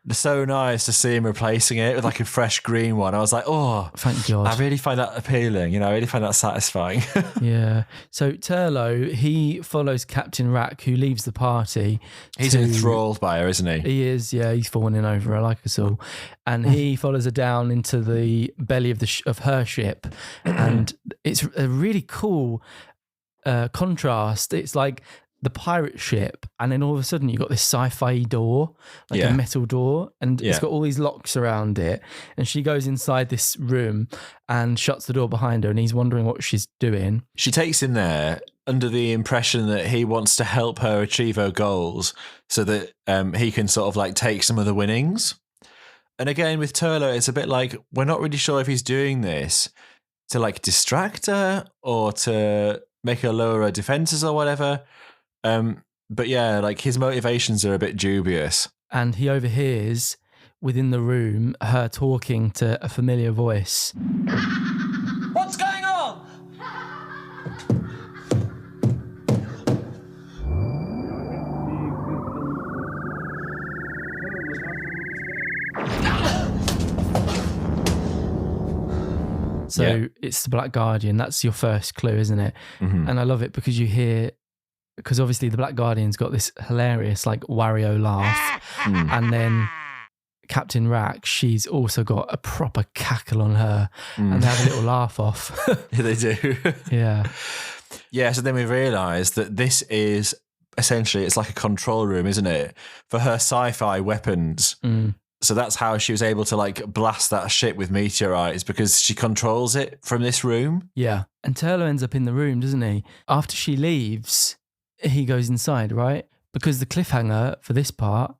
it's so nice to see him replacing it with a fresh green one. I was like, oh, thank God. I really find that appealing. I really find that satisfying. Yeah. So Turlough, he follows Captain Rack, who leaves the party. He's enthralled by her, isn't he? He is, yeah. He's fawning over her like us all. And he follows her down into the belly of her ship. And it's a really cool contrast. It's the pirate ship, and then all of a sudden you got this sci-fi door, a metal door, and it's got all these locks around it, and she goes inside this room and shuts the door behind her, and he's wondering what she's doing. She takes him there under the impression that he wants to help her achieve her goals so that he can sort of like take some of the winnings. And again, with Turlo, it's a bit like, we're not really sure if he's doing this to like distract her or to make her lower her defenses or whatever. But yeah, like his motivations are a bit dubious. And he overhears within the room her talking to a familiar voice. What's going on? So it's the Black Guardian. That's your first clue, isn't it? Mm-hmm. And I love it because you hear, because obviously the Black Guardian's got this hilarious like Wario laugh. And then Captain Rack, she's also got a proper cackle on her and they have a little laugh off. Yeah, they do. Yeah. Yeah, so then we realise that this is essentially, it's like a control room, isn't it? For her sci-fi weapons. So that's how she was able to like blast that ship with meteorites, because she controls it from this room. Yeah. And Turlo ends up in the room, doesn't he? After she leaves, he goes inside, right? Because the cliffhanger for this part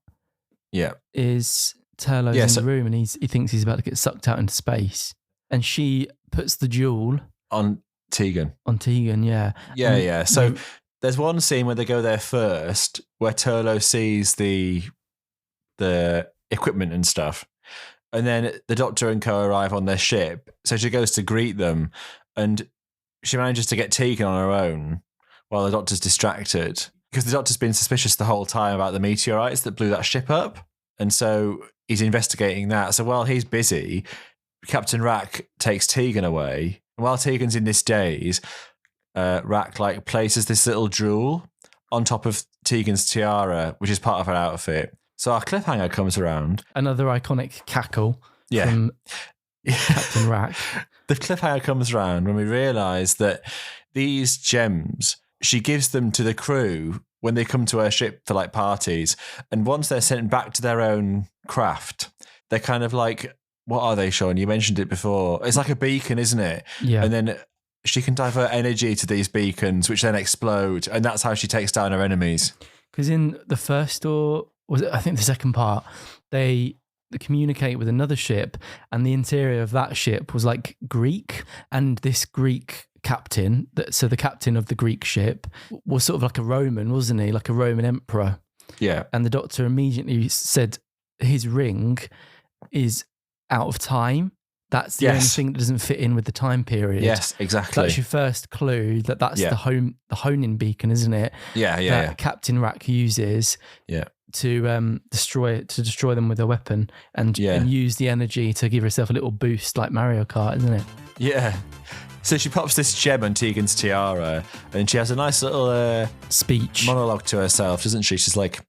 is Turlo's in the room and he thinks he's about to get sucked out into space. And she puts the jewel on Tegan. Yeah. Yeah. So there's one scene where they go there first where Turlo sees the equipment and stuff. And then the Doctor and co arrive on their ship. So she goes to greet them and she manages to get Tegan on her own while the Doctor's distracted. Because the Doctor's been suspicious the whole time about the meteorites that blew that ship up. And so he's investigating that. So while he's busy, Captain Rack takes Tegan away. And while Tegan's in this daze, Rack like places this little jewel on top of Tegan's tiara, which is part of her outfit. So our cliffhanger comes around. Another iconic cackle from Captain Rack. The cliffhanger comes around when we realise that these gems, she gives them to the crew when they come to her ship for like parties. And once they're sent back to their own craft, they're kind of like, what are they, Sean? You mentioned it before. It's like a beacon, isn't it? Yeah. And then she can divert energy to these beacons, which then explode. And that's how she takes down her enemies. Because in the first, or was it, I think the second part, they communicate with another ship and the interior of that ship was like Greek. And this Greek captain, so the captain of the Greek ship was sort of like a Roman, wasn't he? Like a Roman emperor. Yeah. And the Doctor immediately said his ring is out of time. That's the only thing that doesn't fit in with the time period. Yes, exactly. So that's your first clue that's the honing beacon, isn't it? Yeah. Captain Rack uses to destroy them with a weapon and use the energy to give herself a little boost like Mario Kart, isn't it? Yeah. So she pops this gem on Tegan's tiara and she has a nice little speech monologue to herself, doesn't she? She's like,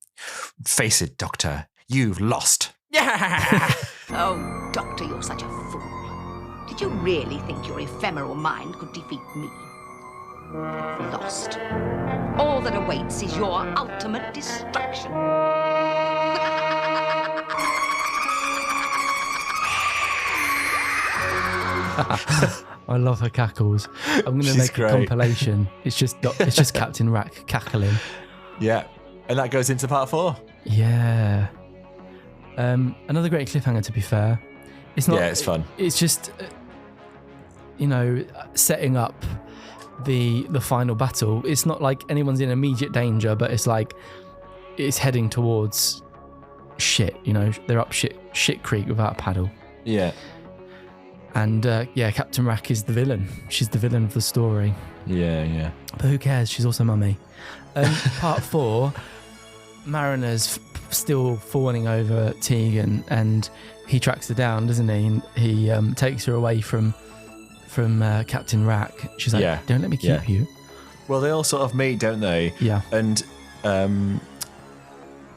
"Face it, Doctor, you've lost." Oh, Doctor, you're such a fool. Did you really think your ephemeral mind could defeat me? Lost. All that awaits is your ultimate destruction. I love her cackles. I'm going to make a compilation. It's just Captain Rack cackling. Yeah, and that goes into part 4. Yeah. Another great cliffhanger, to be fair. It's not. Yeah, it's fun. It's just, setting up the final battle. It's not like anyone's in immediate danger, but it's like it's heading towards shit. They're up shit creek without a paddle. Yeah. And Captain Rack is the villain. She's the villain of the story. Yeah. But who cares? She's also mummy. Part 4, Mariner's still fawning over Tegan, and he tracks her down, doesn't he? And he takes her away from Captain Rack. She's like, "Don't let me keep you." Well, they all sort of meet, don't they? Yeah. And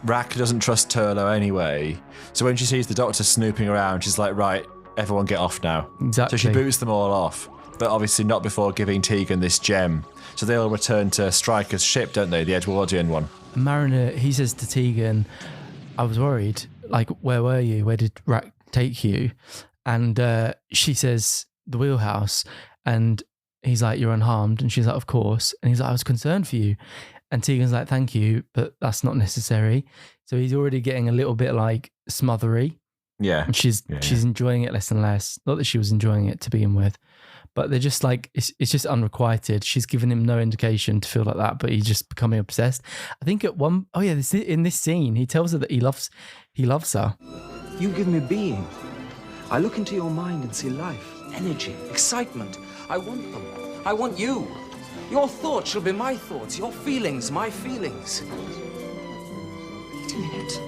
Rack doesn't trust Turlo anyway. So when she sees the Doctor snooping around, she's like, "Right, everyone get off now." Exactly. So she boots them all off, but obviously not before giving Tegan this gem. So they all return to Stryker's ship, don't they? The Edwardian one. Mariner, he says to Tegan, "I was worried. Like, where were you? Where did Rack take you?" And she says, "The wheelhouse." And he's like, "You're unharmed," and she's like, "Of course," and he's like, "I was concerned for you," and Tegan's like, "Thank you, but that's not necessary." So he's already getting a little bit like smothery. Yeah. And she's enjoying it less and less. Not that she was enjoying it to begin with, but they're just like, it's just unrequited. She's given him no indication to feel like that, but he's just becoming obsessed. I think in this scene, he tells her that he loves her. You give me being. I look into your mind and see life, energy, excitement. I want them. I want you. Your thoughts shall be my thoughts, your feelings, my feelings. Wait a minute.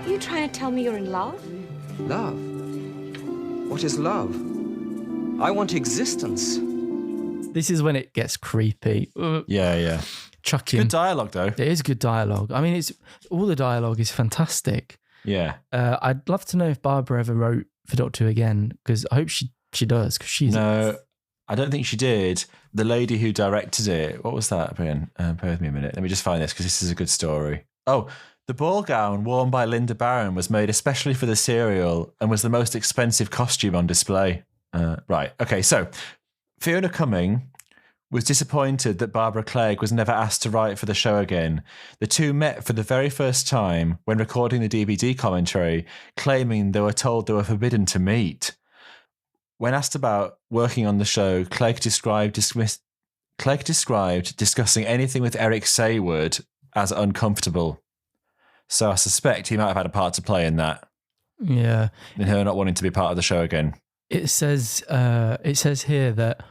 Are you trying to tell me you're in love? Love? What is love? I want existence. This is when it gets creepy. Yeah. Chucking. Good dialogue, though. It is good dialogue. I mean, all the dialogue is fantastic. Yeah. I'd love to know if Barbara ever wrote for Doctor Who again, because I hope she does, because she's... No, I don't think she did. The lady who directed it, what was that again? Bear with me a minute. Let me just find this, because this is a good story. Oh, the ball gown worn by Linda Barron was made especially for the serial and was the most expensive costume on display. Right. Okay, so Fiona Cumming was disappointed that Barbara Clegg was never asked to write for the show again. The two met for the very first time when recording the DVD commentary, claiming they were told they were forbidden to meet. When asked about working on the show, Clegg described discussing anything with Eric Sayward as uncomfortable. So I suspect he might have had a part to play in that. Yeah. In her not wanting to be part of the show again. It says here that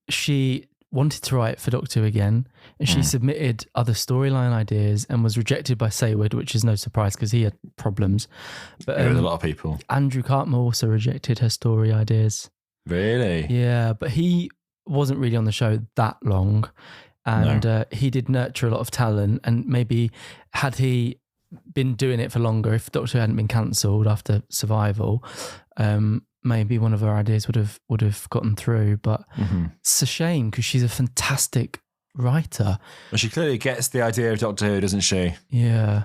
she wanted to write for Doctor Who again, and she submitted other storyline ideas and was rejected by Sayward, which is no surprise because he had problems. But with a lot of people. Andrew Cartmel also rejected her story ideas. Really? Yeah, but he wasn't really on the show that long, and he did nurture a lot of talent, and maybe had he been doing it for longer, if Doctor Who hadn't been cancelled after Survival, maybe one of her ideas would have gotten through. But it's a shame because she's a fantastic writer. Well, she clearly gets the idea of Doctor Who, doesn't she? Yeah.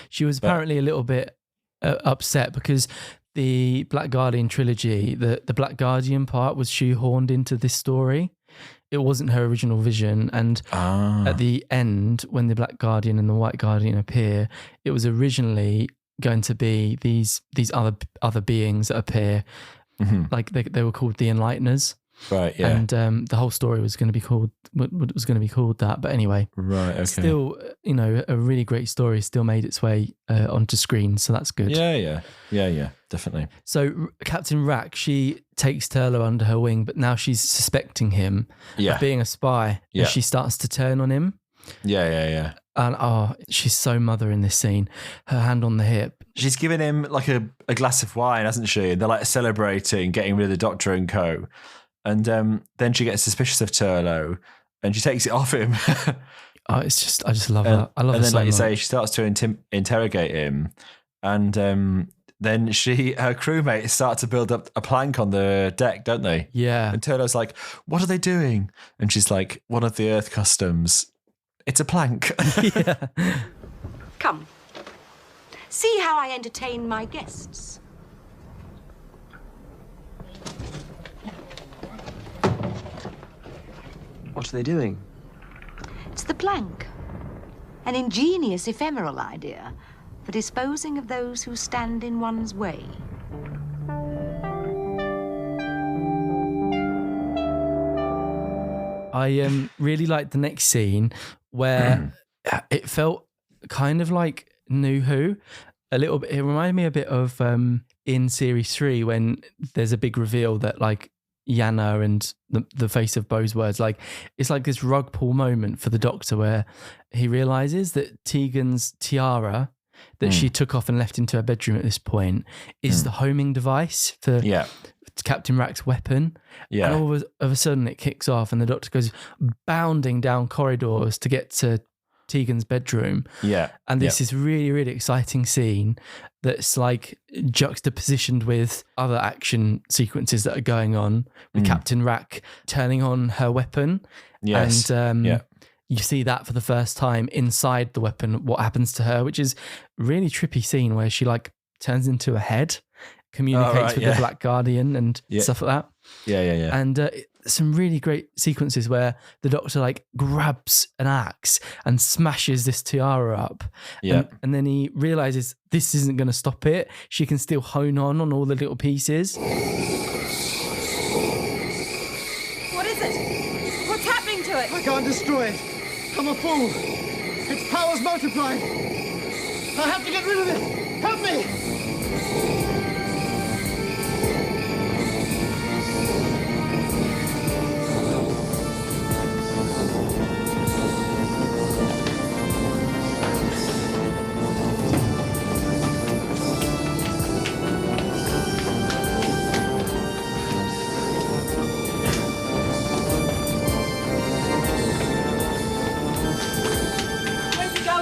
She was apparently a little bit upset because the Black Guardian trilogy, the Black Guardian part was shoehorned into this story. It wasn't her original vision. And at the end, when the Black Guardian and the White Guardian appear, it was originally going to be these other beings that appear. Like they were called the Enlighteners. Right, yeah. And the whole story was going to be called that. But anyway, right, okay. Still, a really great story still made its way onto screen, so that's good. Yeah, definitely. So Captain Rack, she takes Turlough under her wing, but now she's suspecting him of being a spy, and she starts to turn on him. Yeah. And she's so mother in this scene. Her hand on the hip. She's giving him like a glass of wine, hasn't she? And they're like celebrating, getting rid of the Doctor and co. And then she gets suspicious of Turlough and she takes it off him. I just love that. I love it. And then, so like you much. say, she starts to interrogate him. And then her crewmates start to build up a plank on the deck, don't they? Yeah. And Turlough's like, what are they doing? And she's like, one of the Earth customs. It's a plank. Yeah. Come. See how I entertain my guests. What are they doing? It's the plank. An ingenious ephemeral idea for disposing of those who stand in one's way. I really liked the next scene where it felt kind of like New Who. A little bit. It reminded me a bit of in series 3 when there's a big reveal that like Yana and the face of Bosewords, like it's like this rug pull moment for the Doctor where he realizes that Tegan's tiara that she took off and left into her bedroom at this point is the homing device for Captain Rack's weapon. Yeah. And all of a sudden it kicks off and the Doctor goes bounding down corridors to get to Tegan's bedroom. Yeah. And this is really, really exciting scene that's like juxtapositioned with other action sequences that are going on with Captain Rack turning on her weapon. Yes. And you see that for the first time inside the weapon, what happens to her, which is a really trippy scene where she like turns into a head, communicates with the Black Guardian and stuff like that. Yeah. And some really great sequences where the Doctor like grabs an axe and smashes this tiara up. Yeah. And then he realizes this isn't going to stop it. She can still hone on all the little pieces. What is it? What's happening to it? I can't destroy it. I'm a fool. Its power's multiplied. I have to get rid of it. Help me!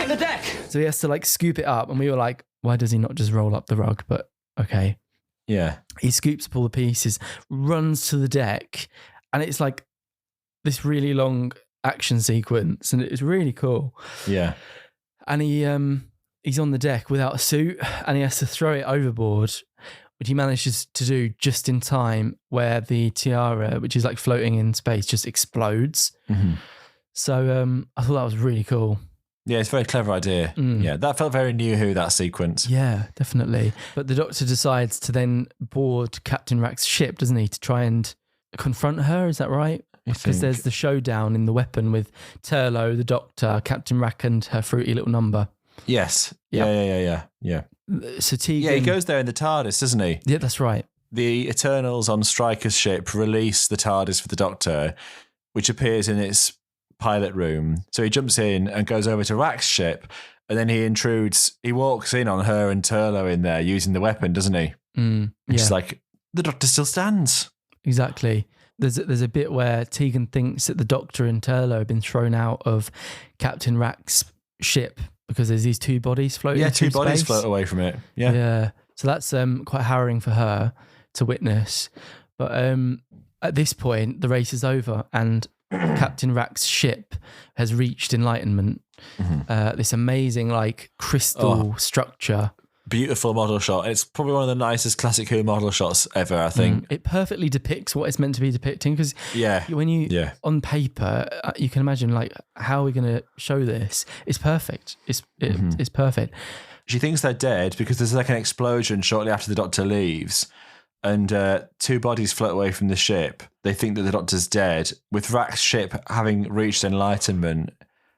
The deck. So he has to like scoop it up, and we were like, why does he not just roll up the rug? But okay. Yeah. He scoops up all the pieces, runs to the deck, and it's like this really long action sequence, and it's really cool. Yeah. And he's on the deck without a suit, and he has to throw it overboard, which he manages to do just in time, where the tiara, which is like floating in space, just explodes. Mm-hmm. So I thought that was really cool. Yeah, it's a very clever idea. Yeah, that felt very New Who, that sequence. Yeah, definitely. But the Doctor decides to then board Captain Rack's ship, doesn't he, to try and confront her, is that right? Because there's the showdown in the weapon with Turlough, the Doctor, Captain Rack and her fruity little number. Yes. Yeah. So Tegan... Yeah, he goes there in the TARDIS, doesn't he? Yeah, that's right. The Eternals on Stryker's ship release the TARDIS for the Doctor, which appears in its pilot room. So he jumps in and goes over to Rack's ship, and then he walks in on her and Turlough in there using the weapon, doesn't he? It's like, the Doctor still stands. Exactly. There's a bit where Tegan thinks that the Doctor and Turlough have been thrown out of Captain Rack's ship because there's these two bodies floating through two bodies space. float away from it. Yeah. So that's quite harrowing for her to witness. But at this point, the race is over, and Captain Rack's ship has reached Enlightenment. This amazing like crystal structure. Beautiful model shot. It's probably one of the nicest Classic Who model shots ever, I think. It perfectly depicts what it's meant to be depicting, because when you on paper, you can imagine like, how are we going to show this? It's perfect. It's perfect. She thinks they're dead because there's like an explosion shortly after the Doctor leaves, and two bodies float away from the ship. They think that the Doctor's dead. With Rack's ship having reached Enlightenment,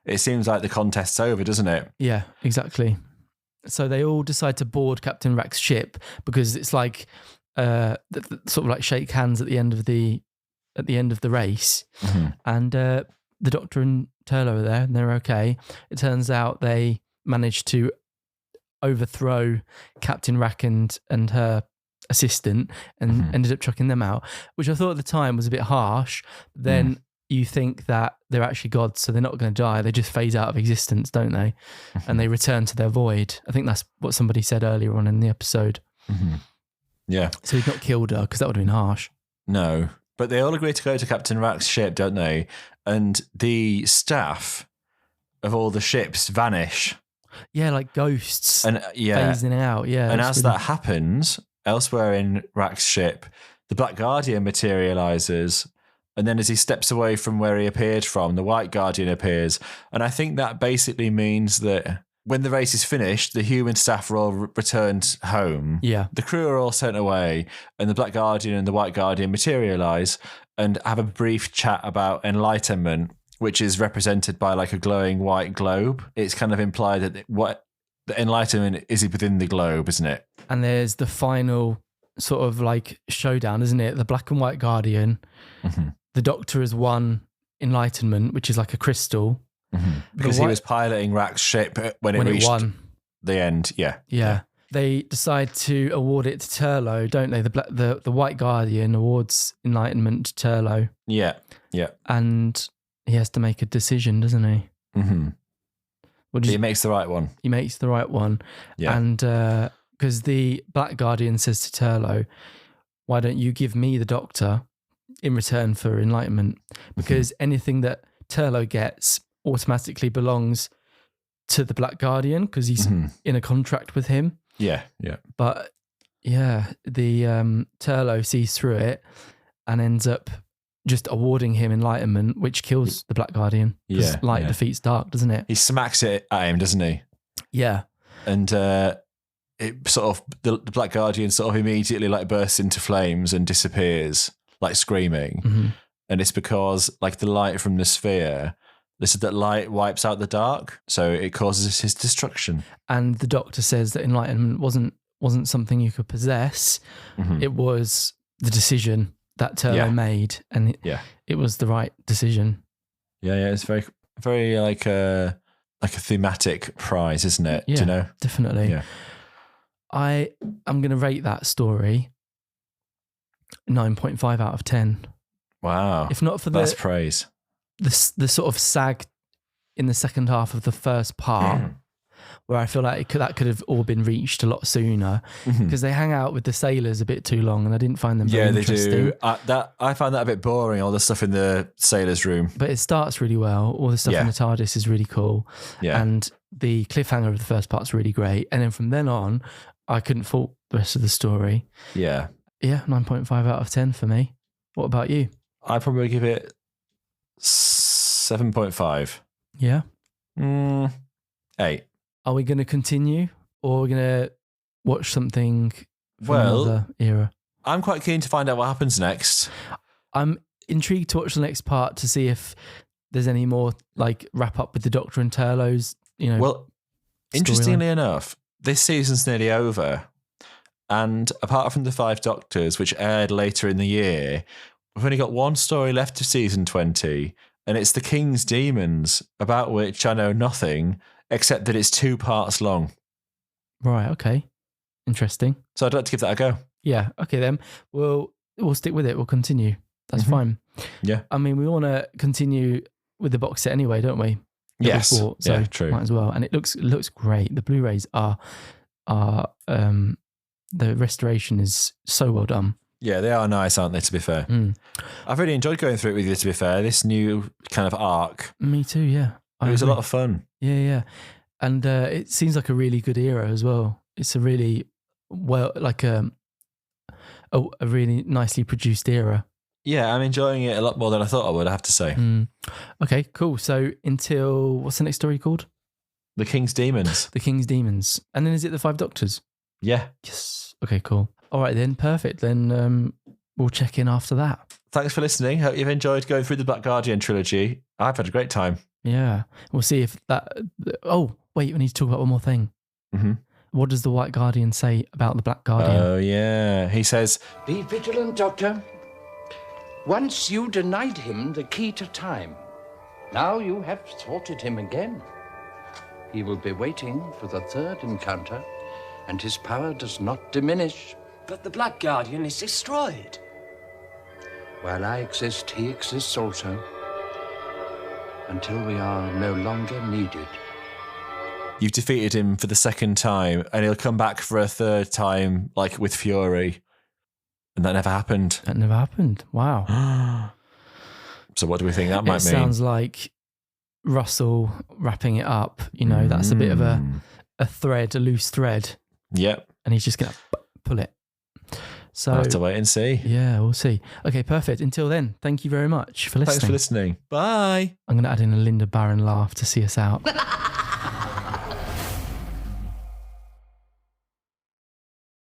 it seems like the contest's over, doesn't it? Yeah, exactly. So they all decide to board Captain Rack's ship because it's like sort of like shake hands at the end of the race, and the Doctor and Turlough are there and they're okay. It turns out they managed to overthrow Captain Rack and her assistant and ended up chucking them out, which I thought at the time was a bit harsh. Then you think that they're actually gods, so they're not going to die. They just phase out of existence, don't they? And they return to their void. I think that's what somebody said earlier on in the episode. Yeah. So he'd not killed her, because that would have been harsh. No. But they all agree to go to Captain Rack's ship, don't they? And the staff of all the ships vanish. Yeah, like ghosts. And phasing out. Yeah. And as that happens, elsewhere in Rack's ship, the Black Guardian materializes. And then as he steps away from where he appeared from, the White Guardian appears. And I think that basically means that when the race is finished, the human staff are all returned home. Yeah. The crew are all sent away, and the Black Guardian and the White Guardian materialize and have a brief chat about Enlightenment, which is represented by like a glowing white globe. It's kind of implied that the Enlightenment is within the globe, isn't it? And there's the final sort of like showdown, isn't it? The Black and White Guardian. The Doctor has won Enlightenment, which is like a crystal. Because he was piloting Rack's ship when it reached the end. Yeah. They decide to award it to Turlough, don't they? The White Guardian awards Enlightenment to Turlough. Yeah. And he has to make a decision, doesn't he? He makes the right one. He makes the right one. Yeah. And because the Black Guardian says to Turlough, why don't you give me the Doctor in return for Enlightenment? Because anything that Turlough gets automatically belongs to the Black Guardian, because he's in a contract with him. Yeah. But yeah, the Turlough sees through it and ends up just awarding him enlightenment, which kills the Black Guardian. Because light defeats dark, doesn't it? He smacks it at him, doesn't he? Yeah. And it sort of the Black Guardian sort of immediately like bursts into flames and disappears, like screaming. Mm-hmm. And it's because like the light from the sphere, this is that light wipes out the dark, so it causes his destruction. And the Doctor says that enlightenment wasn't something you could possess. Mm-hmm. It was the decision that Turlo made, and it was the right decision. Yeah, it's very, very like a thematic prize, isn't it? Yeah, do you know? Definitely. Yeah. I'm going to rate that story 9.5 out of 10. Wow. If not for that's praise. The sort of sag in the second half of the first part, where I feel like that could have all been reached a lot sooner, because they hang out with the sailors a bit too long, and I didn't find them very interesting. They do. I found that a bit boring, all the stuff in the sailors' room. But it starts really well. All the stuff in the TARDIS is really cool. Yeah. And the cliffhanger of the first part's really great. And then from then on, I couldn't fault the rest of the story. Yeah. Yeah, 9.5 out of 10 for me. What about you? I'd probably give it 7.5. Yeah? 8. Are we going to continue, or are we going to watch something from another era? I'm quite keen to find out what happens next. I'm intrigued to watch the next part to see if there's any more like wrap up with the Doctor and Turlo's, Well, interestingly enough, this season's nearly over. And apart from the 5 Doctors, which aired later in the year, we've only got one story left of season 20, and it's The King's Demons, about which I know nothing, except that it's 2 parts long. Right, okay. Interesting. So I'd like to give that a go. Yeah, okay then. We'll stick with it. We'll continue. That's fine. Yeah. I mean, we want to continue with the box set anyway, don't we? Yes. So yeah, true. Might as well. And it looks great. The Blu-rays are the restoration is so well done. Yeah, they are nice, aren't they, to be fair? I've really enjoyed going through it with you, to be fair. This new kind of arc. Me too, yeah. It was a lot of fun. Yeah. And it seems like a really good era as well. It's a really a really nicely produced era. Yeah, I'm enjoying it a lot more than I thought I would, I have to say. Okay, cool. So until, what's the next story called? The King's Demons. The King's Demons. And then is it the 5 Doctors? Yeah. Yes. Okay, cool. All right then, perfect. Then we'll check in after that. Thanks for listening. Hope you've enjoyed going through the Black Guardian trilogy. I've had a great time. Yeah. We'll see if that... Oh, wait, we need to talk about one more thing. Mm-hmm. What does the White Guardian say about the Black Guardian? Oh, yeah. He says... Be vigilant, Doctor. Once you denied him the key to time. Now you have thwarted him again. He will be waiting for the 3rd encounter, and his power does not diminish. But the Black Guardian is destroyed. While I exist, he exists also. Until we are no longer needed. You've defeated him for the 2nd time, and he'll come back for a 3rd time, like with fury. And that never happened. That never happened. Wow. So what do we think that might mean? It sounds like Russell wrapping it up. That's a bit of a thread, a loose thread. Yep. And he's just going to pull it. So I'll have to wait and see. Yeah, we'll see. Okay, perfect. Until then, thank you very much for listening. Thanks for listening. Bye. I'm going to add in a Linda Barron laugh to see us out.